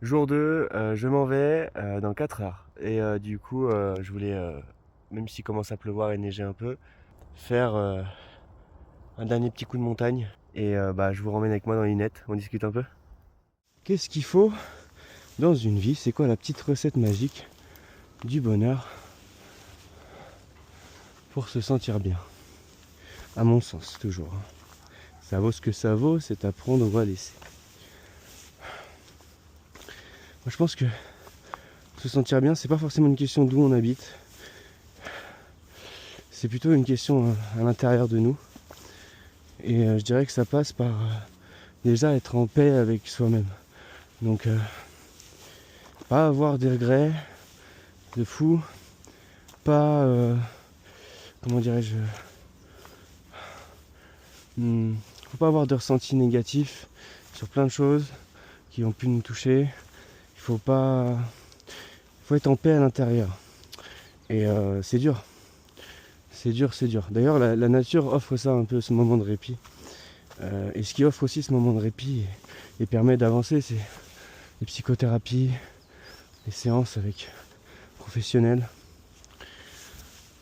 Jour 2, je m'en vais dans 4 heures. Et du coup, je voulais, même s'il commence à pleuvoir et neiger un peu, faire un dernier petit coup de montagne. Et bah, je vous ramène avec moi dans l'Inette, on discute un peu. Qu'est-ce qu'il faut dans une vie? C'est quoi la petite recette magique du bonheur pour se sentir bien? À mon sens, toujours. Ça vaut ce que ça vaut, c'est à prendre ou à laisser. Moi, je pense que se sentir bien, c'est pas forcément une question d'où on habite. C'est plutôt une question à l'intérieur de nous. Et je dirais que ça passe par déjà être en paix avec soi-même. Donc pas avoir des regrets de fou, pas comment dirais-je, faut pas avoir de ressenti négatif sur plein de choses qui ont pu nous toucher. Il faut être en paix à l'intérieur. Et c'est dur. C'est dur, c'est dur. D'ailleurs, la nature offre ça un peu, ce moment de répit. Et ce qui offre aussi ce moment de répit et permet d'avancer, c'est les psychothérapies, les séances avec professionnels.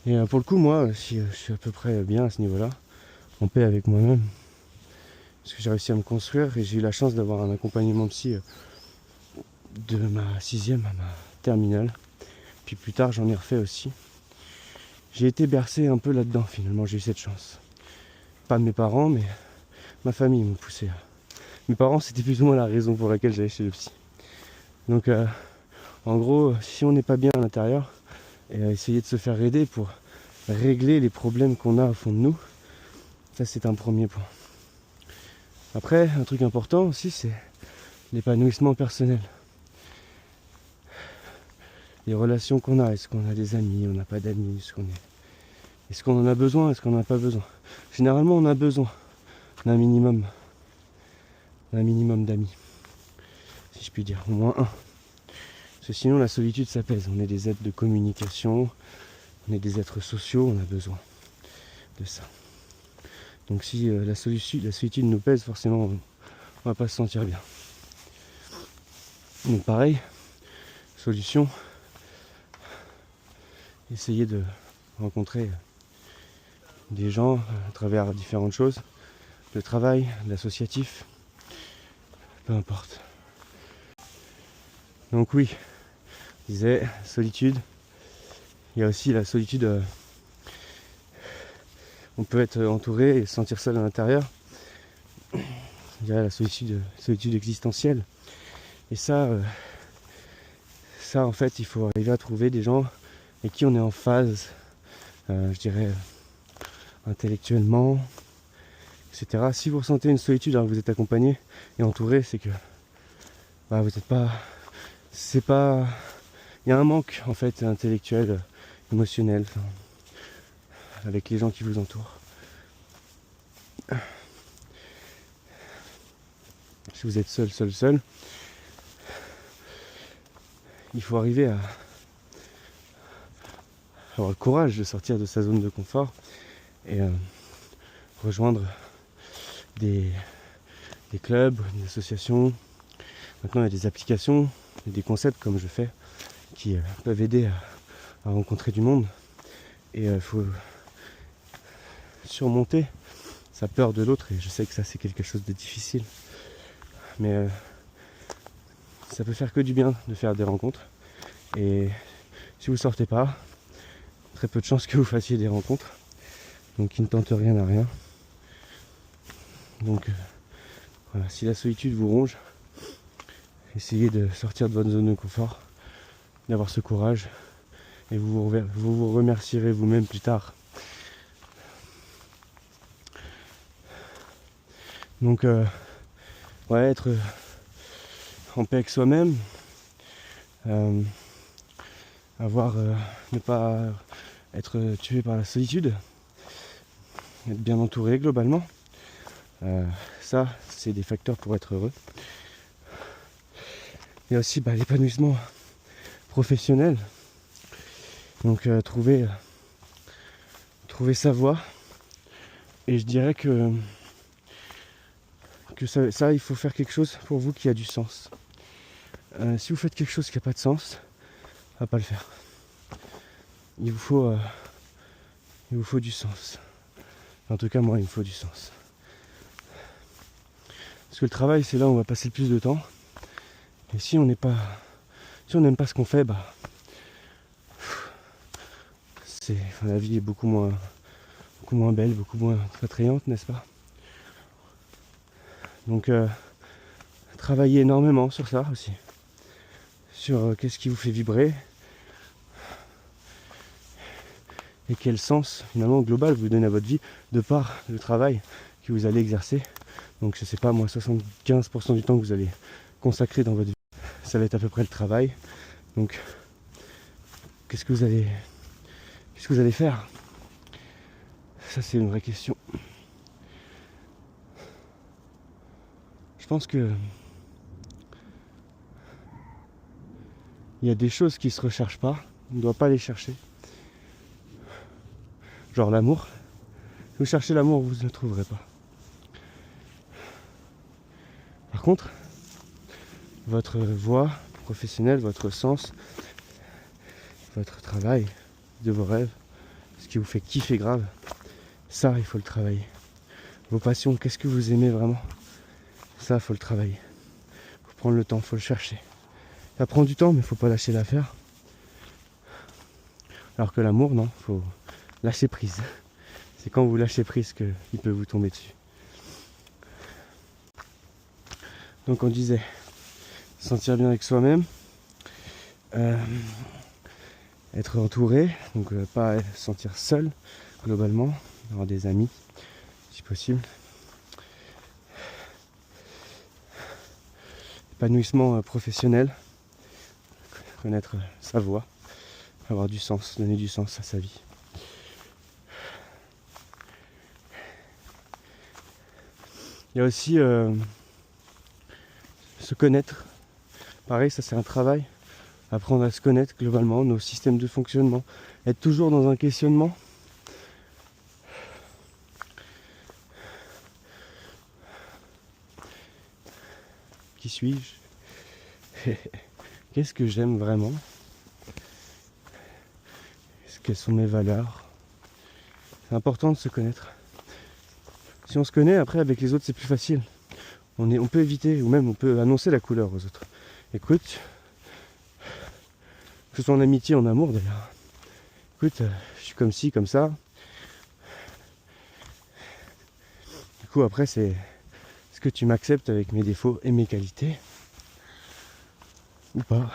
Et pour le coup, moi, si je suis à peu près bien à ce niveau-là, en paix avec moi-même, parce que j'ai réussi à me construire et j'ai eu la chance d'avoir un accompagnement psy de ma 6e à ma terminale. Puis plus tard, j'en ai refait aussi. J'ai été bercé un peu là-dedans, finalement, j'ai eu cette chance. Pas mes parents, mais ma famille m'ont poussé. Mes parents, c'était plus ou moins la raison pour laquelle j'allais chez le psy. Donc, en gros, si on n'est pas bien à l'intérieur, et essayer de se faire aider pour régler les problèmes qu'on a au fond de nous, ça c'est un premier point. Après, un truc important aussi, c'est l'épanouissement personnel. Les relations qu'on a, est-ce qu'on a des amis, on n'a pas d'amis, est-ce qu'on en a besoin, est-ce qu'on n'en a pas besoin. Généralement, on a besoin d'un minimum d'amis, si je puis dire, au moins un. Parce que sinon, la solitude, ça pèse. On est des êtres de communication, on est des êtres sociaux, on a besoin de ça. Donc si la solitude nous pèse, forcément, on va pas se sentir bien. Donc pareil, solution, essayer de rencontrer des gens à travers différentes choses, le travail, l'associatif, peu importe. Donc oui, je disais, solitude, il y a aussi la solitude, on peut être entouré et se sentir seul à l'intérieur, je dirais la solitude existentielle. Et ça en fait, il faut arriver à trouver des gens avec qui on est en phase, je dirais, intellectuellement, etc. Si vous ressentez une solitude alors que vous êtes accompagné et entouré, c'est que bah, vous n'êtes pas... C'est pas... Il y a un manque en fait intellectuel, émotionnel, avec les gens qui vous entourent. Si vous êtes seul, il faut arriver à avoir le courage de sortir de sa zone de confort et rejoindre des clubs, des associations. Maintenant, il y a des applications, des concepts comme je fais qui peuvent aider à rencontrer du monde. Et il faut surmonter sa peur de l'autre. Et je sais que ça, c'est quelque chose de difficile. Mais ça peut faire que du bien de faire des rencontres. Et si vous sortez pas, très peu de chances que vous fassiez des rencontres. Donc qui ne tente rien à rien. Donc voilà, si la solitude vous ronge, essayez de sortir de votre zone de confort, d'avoir ce courage, et vous remercierez vous-même plus tard. Donc ouais, être en paix avec soi-même, ne pas être tué par la solitude, être bien entouré globalement. Ça, c'est des facteurs pour être heureux. Il y a aussi l'épanouissement professionnel. Donc trouver sa voie. Et je dirais que ça, il faut faire quelque chose pour vous qui a du sens. Si vous faites quelque chose qui n'a pas de sens, ça va pas le faire. Il vous faut du sens. En tout cas, moi, il me faut du sens. Parce que le travail, c'est là où on va passer le plus de temps. Et si on n'aime pas ce qu'on fait, la vie est beaucoup moins belle, beaucoup moins attrayante, n'est-ce pas? Donc, travaillez énormément sur ça aussi. Sur qu'est-ce qui vous fait vibrer. Et quel sens, finalement, global vous donnez à votre vie de par le travail que vous allez exercer. Donc, je sais pas, moi, 75% du temps que vous allez consacrer dans votre vie, ça va être à peu près le travail. Donc, qu'est-ce que vous allez faire? Ça, c'est une vraie question. Je pense que il y a des choses qui se recherchent pas. On ne doit pas les chercher. Genre l'amour. Si vous cherchez l'amour, vous ne le trouverez pas. Par contre, votre voie professionnelle, votre sens, votre travail, de vos rêves, ce qui vous fait kiffer grave, ça, il faut le travailler. Vos passions, qu'est-ce que vous aimez vraiment? Ça, il faut le travailler. Il faut prendre le temps, il faut le chercher. Ça prend du temps, mais il ne faut pas lâcher l'affaire. Alors que l'amour, non, il faut lâcher prise. C'est quand vous lâchez prise qu'il peut vous tomber dessus. Donc on disait, se sentir bien avec soi-même, être entouré, donc pas se sentir seul globalement, avoir des amis si possible. Épanouissement professionnel, connaître sa voie, avoir du sens, donner du sens à sa vie. Il y a aussi se connaître. Pareil, ça c'est un travail. Apprendre à se connaître globalement, nos systèmes de fonctionnement. Être toujours dans un questionnement. Qui suis-je? Qu'est-ce que j'aime vraiment? Quelles sont mes valeurs? C'est important de se connaître. Si on se connaît, après avec les autres c'est plus facile. On peut éviter, ou même on peut annoncer la couleur aux autres. Écoute, que ce soit en amitié, en amour d'ailleurs. Écoute, je suis comme ci, comme ça. Du coup après c'est, est-ce que tu m'acceptes avec mes défauts et mes qualités? Ou pas?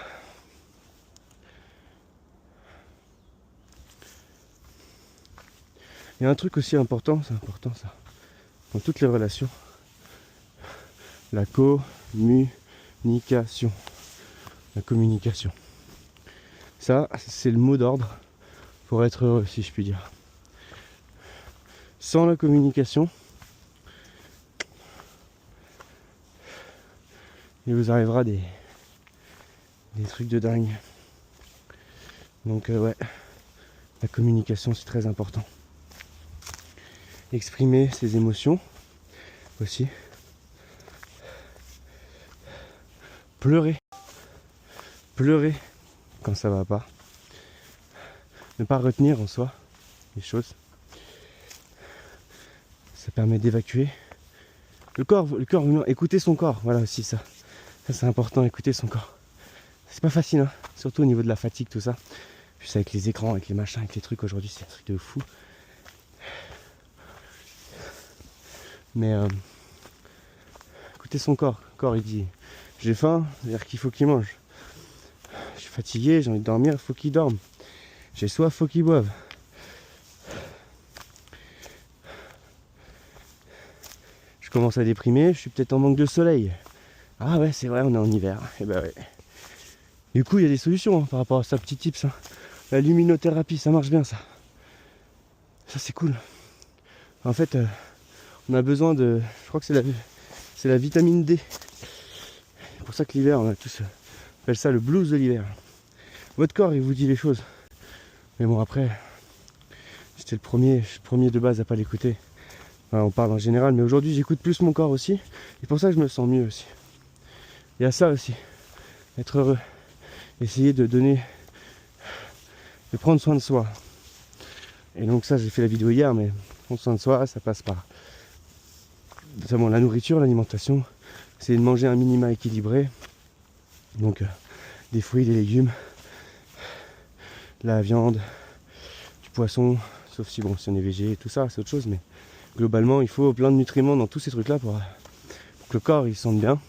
Il y a un truc aussi important, c'est important ça, dans toutes les relations. La communication. La communication. Ça, c'est le mot d'ordre pour être heureux, si je puis dire. Sans la communication, il vous arrivera des trucs de dingue. Donc ouais, la communication c'est très important. Exprimer ses émotions aussi. Pleurer quand ça va pas. Ne pas retenir en soi les choses. Ça permet d'évacuer. Le corps humain, écouter son corps, voilà aussi ça. Ça c'est important, écouter son corps. C'est pas facile, hein, surtout au niveau de la fatigue, tout ça. Puis avec les écrans, avec les machins, avec les trucs aujourd'hui, c'est un truc de fou. Mais écoutez son corps. Le corps il dit j'ai faim, c'est-à-dire qu'il faut qu'il mange. Je suis fatigué, j'ai envie de dormir, il faut qu'il dorme. J'ai soif, il faut qu'il boive. Je commence à déprimer, je suis peut-être en manque de soleil. Ah ouais, c'est vrai, on est en hiver. Et bah ouais. Du coup, il y a des solutions hein, par rapport à ça, petit tips. Hein. La luminothérapie, ça marche bien ça. Ça c'est cool. En fait, on a besoin de... Je crois que c'est la vitamine D. C'est pour ça que l'hiver, on a tous... On appelle ça le blues de l'hiver. Votre corps, il vous dit les choses. Mais bon, après, j'étais le premier de base à pas l'écouter. Enfin, on parle en général, mais aujourd'hui, j'écoute plus mon corps aussi. Et pour ça que je me sens mieux aussi. Il y a ça aussi. être heureux, essayer de prendre soin de soi. Et donc ça, j'ai fait la vidéo hier, mais prendre soin de soi, ça passe par notamment la nourriture, l'alimentation, c'est de manger un minima équilibré, donc des fruits, des légumes, de la viande, du poisson, sauf si bon, si on est végé, tout ça, c'est autre chose, mais globalement, il faut plein de nutriments dans tous ces trucs-là pour que le corps il se sente bien.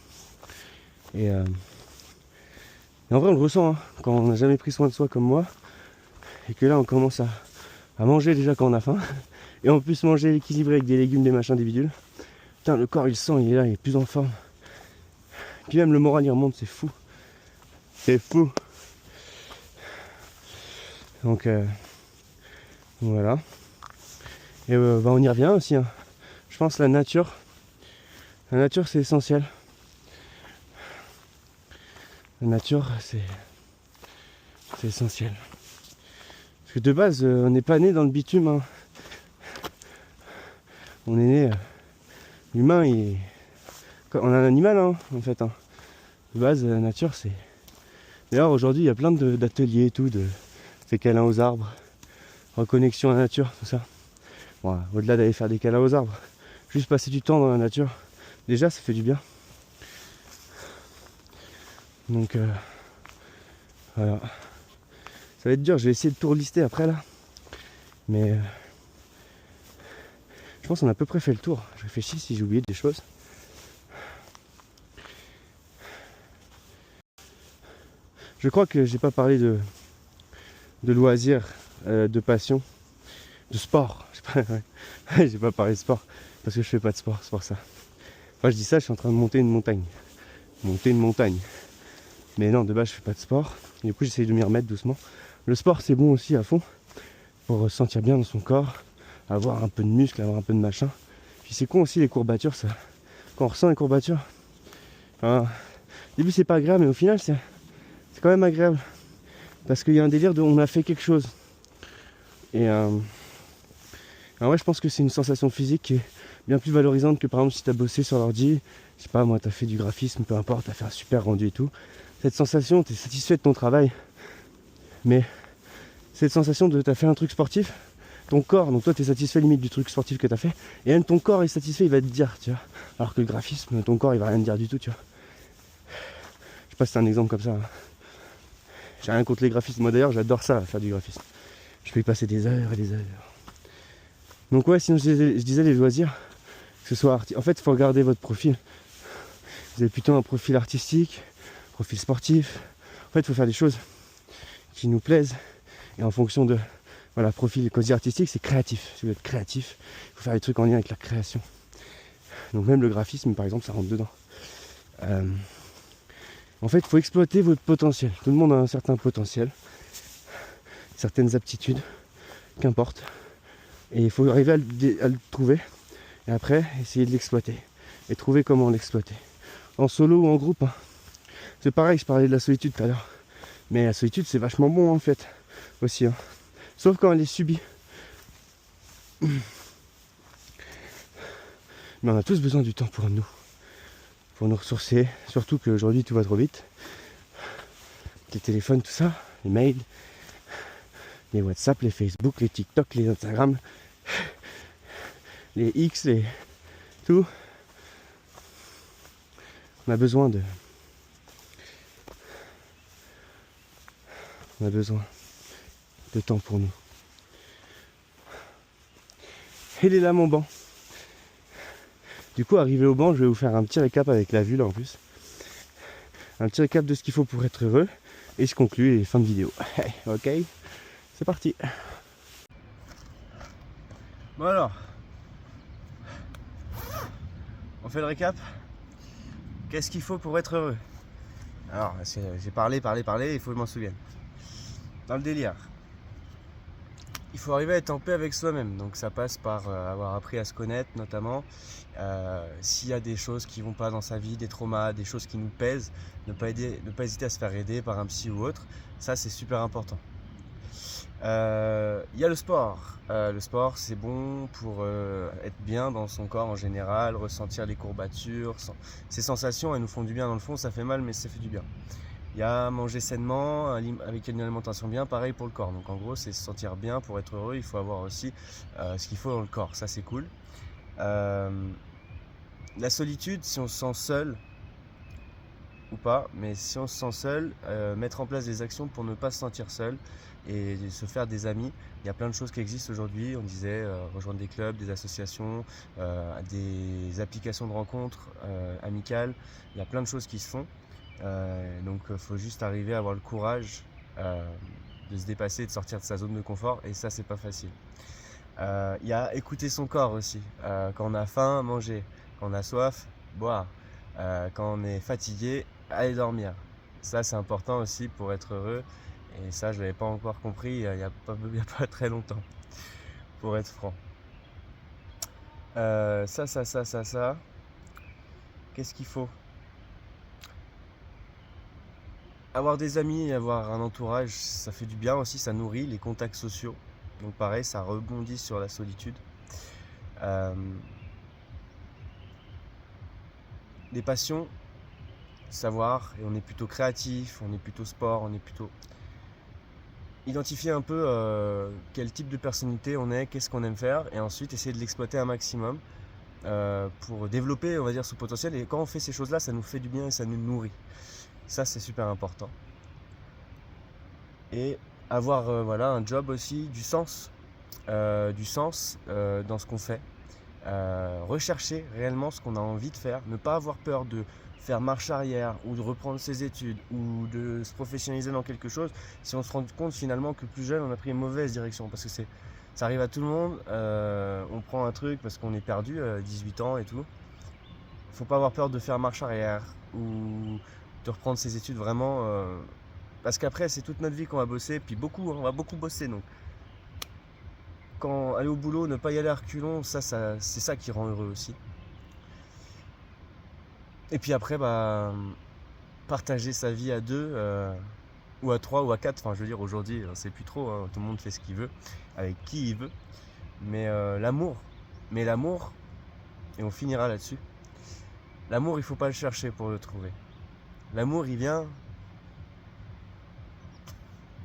Et en vrai, on le ressent hein, quand on n'a jamais pris soin de soi comme moi, et que là, on commence à manger déjà quand on a faim, et en plus manger équilibré avec des légumes, des machins, des bidules. Putain, le corps il sent, il est là, il est plus en forme. Puis même le moral il remonte, c'est fou. C'est fou. Donc voilà. Et bah, on y revient aussi. Hein. Je pense la nature c'est essentiel. La nature c'est essentiel. Parce que de base on n'est pas né dans le bitume. Hein. On est né. L'humain on est un animal hein, en fait. Hein. De base la nature c'est. D'ailleurs aujourd'hui il y a plein d'ateliers et tout, de faire câlins aux arbres, reconnexion à la nature, tout ça. Bon, au-delà d'aller faire des câlins aux arbres, juste passer du temps dans la nature, déjà ça fait du bien. Donc voilà. Ça va être dur, je vais essayer de tout relister après là. Mais je pense qu'on a à peu près fait le tour. Je réfléchis si j'ai oublié des choses. Je crois que j'ai pas parlé de loisirs, de passion, de sport. J'ai pas parlé de sport parce que je fais pas de sport, c'est pour ça. Enfin, je dis ça, je suis en train de monter une montagne. Mais non, de base, je fais pas de sport. Du coup, j'essaye de m'y remettre doucement. Le sport, c'est bon aussi à fond pour se sentir bien dans son corps, avoir un peu de muscle, avoir un peu de machin. Puis c'est con aussi les courbatures, ça. Quand on ressent les courbatures, au début c'est pas agréable, mais au final c'est quand même agréable. Parce qu'il y a un délire de on a fait quelque chose. Et ouais, je pense que c'est une sensation physique qui est bien plus valorisante que par exemple si tu as bossé sur l'ordi, je sais pas moi, tu as fait du graphisme, peu importe, tu as fait un super rendu et tout. Cette sensation, tu es satisfait de ton travail, mais cette sensation de tu as fait un truc sportif, ton corps, donc toi tu es satisfait limite du truc sportif que tu as fait, et même ton corps est satisfait, il va te dire, tu vois. Alors que le graphisme, ton corps il va rien te dire du tout, tu vois. Je sais pas si c'est un exemple comme ça. Hein. J'ai rien contre les graphismes, moi d'ailleurs j'adore ça, faire du graphisme. Je peux y passer des heures et des heures. Donc ouais, sinon je disais les loisirs, que ce soit en fait il faut regarder votre profil. Vous avez plutôt un profil artistique, profil sportif. En fait il faut faire des choses qui nous plaisent. Et en fonction de voilà, profil quasi artistique, c'est créatif. Si vous êtes créatif, il faut faire des trucs en lien avec la création. Donc même le graphisme par exemple ça rentre dedans. En fait il faut exploiter votre potentiel. Tout le monde a un certain potentiel, certaines aptitudes, qu'importe. Et il faut arriver à le trouver. Et après, essayer de l'exploiter. Et trouver comment l'exploiter. En solo ou en groupe. Hein. C'est pareil, je parlais de la solitude tout à l'heure. Mais la solitude, c'est vachement bon en fait. Aussi. Hein. Sauf quand elle est subie. Mais on a tous besoin du temps pour nous. Pour nous ressourcer. Surtout qu'aujourd'hui, tout va trop vite. Les téléphones, tout ça. Les mails. Les WhatsApp, les Facebook, les TikTok, les Instagram. Les X, les tout. On a besoin de temps pour nous. Il est là mon banc. Du coup, arrivé au banc, je vais vous faire un petit récap avec la vue là en plus. Un petit récap de ce qu'il faut pour être heureux. Et je conclue et fin de vidéo. Ok, c'est parti. Bon alors, on fait le récap. Qu'est-ce qu'il faut pour être heureux? Alors, j'ai parlé, il faut que je m'en souvienne. Dans le délire, il faut arriver à être en paix avec soi-même. Donc ça passe par avoir appris à se connaître notamment. S'il y a des choses qui ne vont pas dans sa vie, des traumas, des choses qui nous pèsent, ne pas hésiter à se faire aider par un psy ou autre. Ça c'est super important. Il y a le sport. Le sport c'est bon pour être bien dans son corps en général, ressentir les courbatures. Ces sensations elles nous font du bien dans le fond, ça fait mal mais ça fait du bien. Il y a manger sainement, avec une alimentation bien, pareil pour le corps. Donc en gros, c'est se sentir bien pour être heureux, il faut avoir aussi ce qu'il faut dans le corps, ça c'est cool. La solitude, si on se sent seul ou pas, mais si on se sent seul, mettre en place des actions pour ne pas se sentir seul et se faire des amis. Il y a plein de choses qui existent aujourd'hui, on disait rejoindre des clubs, des associations, des applications de rencontres amicales, il y a plein de choses qui se font. Donc il faut juste arriver à avoir le courage de se dépasser, de sortir de sa zone de confort, et ça c'est pas facile. Il y a écouter son corps aussi. Quand on a faim, manger. Quand on a soif, boire. Quand on est fatigué, aller dormir. Ça c'est important aussi pour être heureux, et ça je l'avais pas encore compris il y a pas très longtemps, pour être franc. Ça. Qu'est-ce qu'il faut? Avoir des amis et avoir un entourage, ça fait du bien aussi, ça nourrit les contacts sociaux. Donc pareil, ça rebondit sur la solitude. Des passions, savoir, et on est plutôt créatif, on est plutôt sport, on est plutôt... Identifier un peu quel type de personnalité on est, qu'est-ce qu'on aime faire, et ensuite essayer de l'exploiter un maximum pour développer, on va dire, ce potentiel. Et quand on fait ces choses-là, ça nous fait du bien et ça nous nourrit. Ça, c'est super important. Et avoir voilà, un job aussi, du sens dans ce qu'on fait. Rechercher réellement ce qu'on a envie de faire, ne pas avoir peur de faire marche arrière ou de reprendre ses études ou de se professionnaliser dans quelque chose si on se rend compte finalement que plus jeune on a pris une mauvaise direction, parce que ça arrive à tout le monde. On prend un truc parce qu'on est perdu à 18 ans et tout. Faut pas avoir peur de faire marche arrière ou de reprendre ses études vraiment parce qu'après c'est toute notre vie qu'on va bosser, puis beaucoup, on va beaucoup bosser. Donc quand aller au boulot, ne pas y aller à reculons, ça c'est ça qui rend heureux aussi. Et puis après, partager sa vie à deux, ou à trois, ou à quatre. Enfin, je veux dire, aujourd'hui, c'est plus trop, hein, tout le monde fait ce qu'il veut, avec qui il veut. Mais l'amour, et on finira là-dessus, l'amour, il faut pas le chercher pour le trouver. L'amour, il vient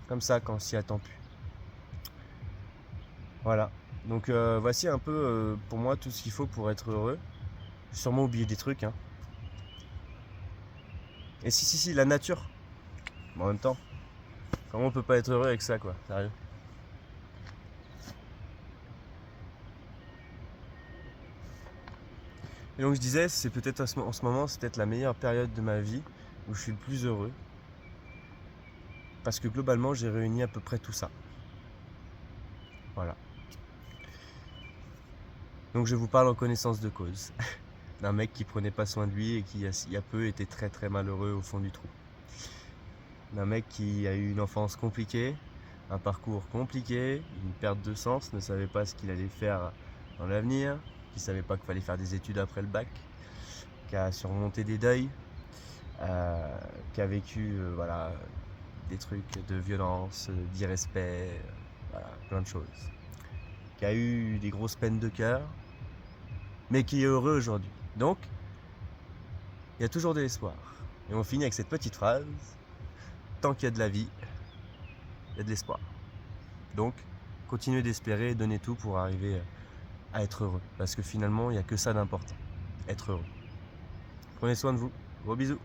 comme ça, quand on s'y attend plus. Voilà. Donc voici un peu pour moi tout ce qu'il faut pour être heureux. J'ai sûrement oublié des trucs, hein. Et si, la nature. Mais en même temps, comment on peut pas être heureux avec ça, quoi, sérieux. Et donc je disais, c'est peut-être en ce moment, c'est peut-être la meilleure période de ma vie où je suis le plus heureux. Parce que globalement, j'ai réuni à peu près tout ça. Voilà. Donc je vous parle en connaissance de cause. D'un mec qui prenait pas soin de lui et qui, il y a peu, était très très malheureux au fond du trou. D'un mec qui a eu une enfance compliquée, un parcours compliqué, une perte de sens, ne savait pas ce qu'il allait faire dans l'avenir, qui savait pas qu'il fallait faire des études après le bac, qui a surmonté des deuils, qui a vécu voilà, des trucs de violence, d'irrespect, voilà, plein de choses, qui a eu des grosses peines de cœur, mais qui est heureux aujourd'hui. Donc, il y a toujours de l'espoir. Et on finit avec cette petite phrase: tant qu'il y a de la vie, il y a de l'espoir. Donc, continuez d'espérer et donnez tout pour arriver à être heureux. Parce que finalement, il n'y a que ça d'important. Être heureux. Prenez soin de vous. Gros bisous.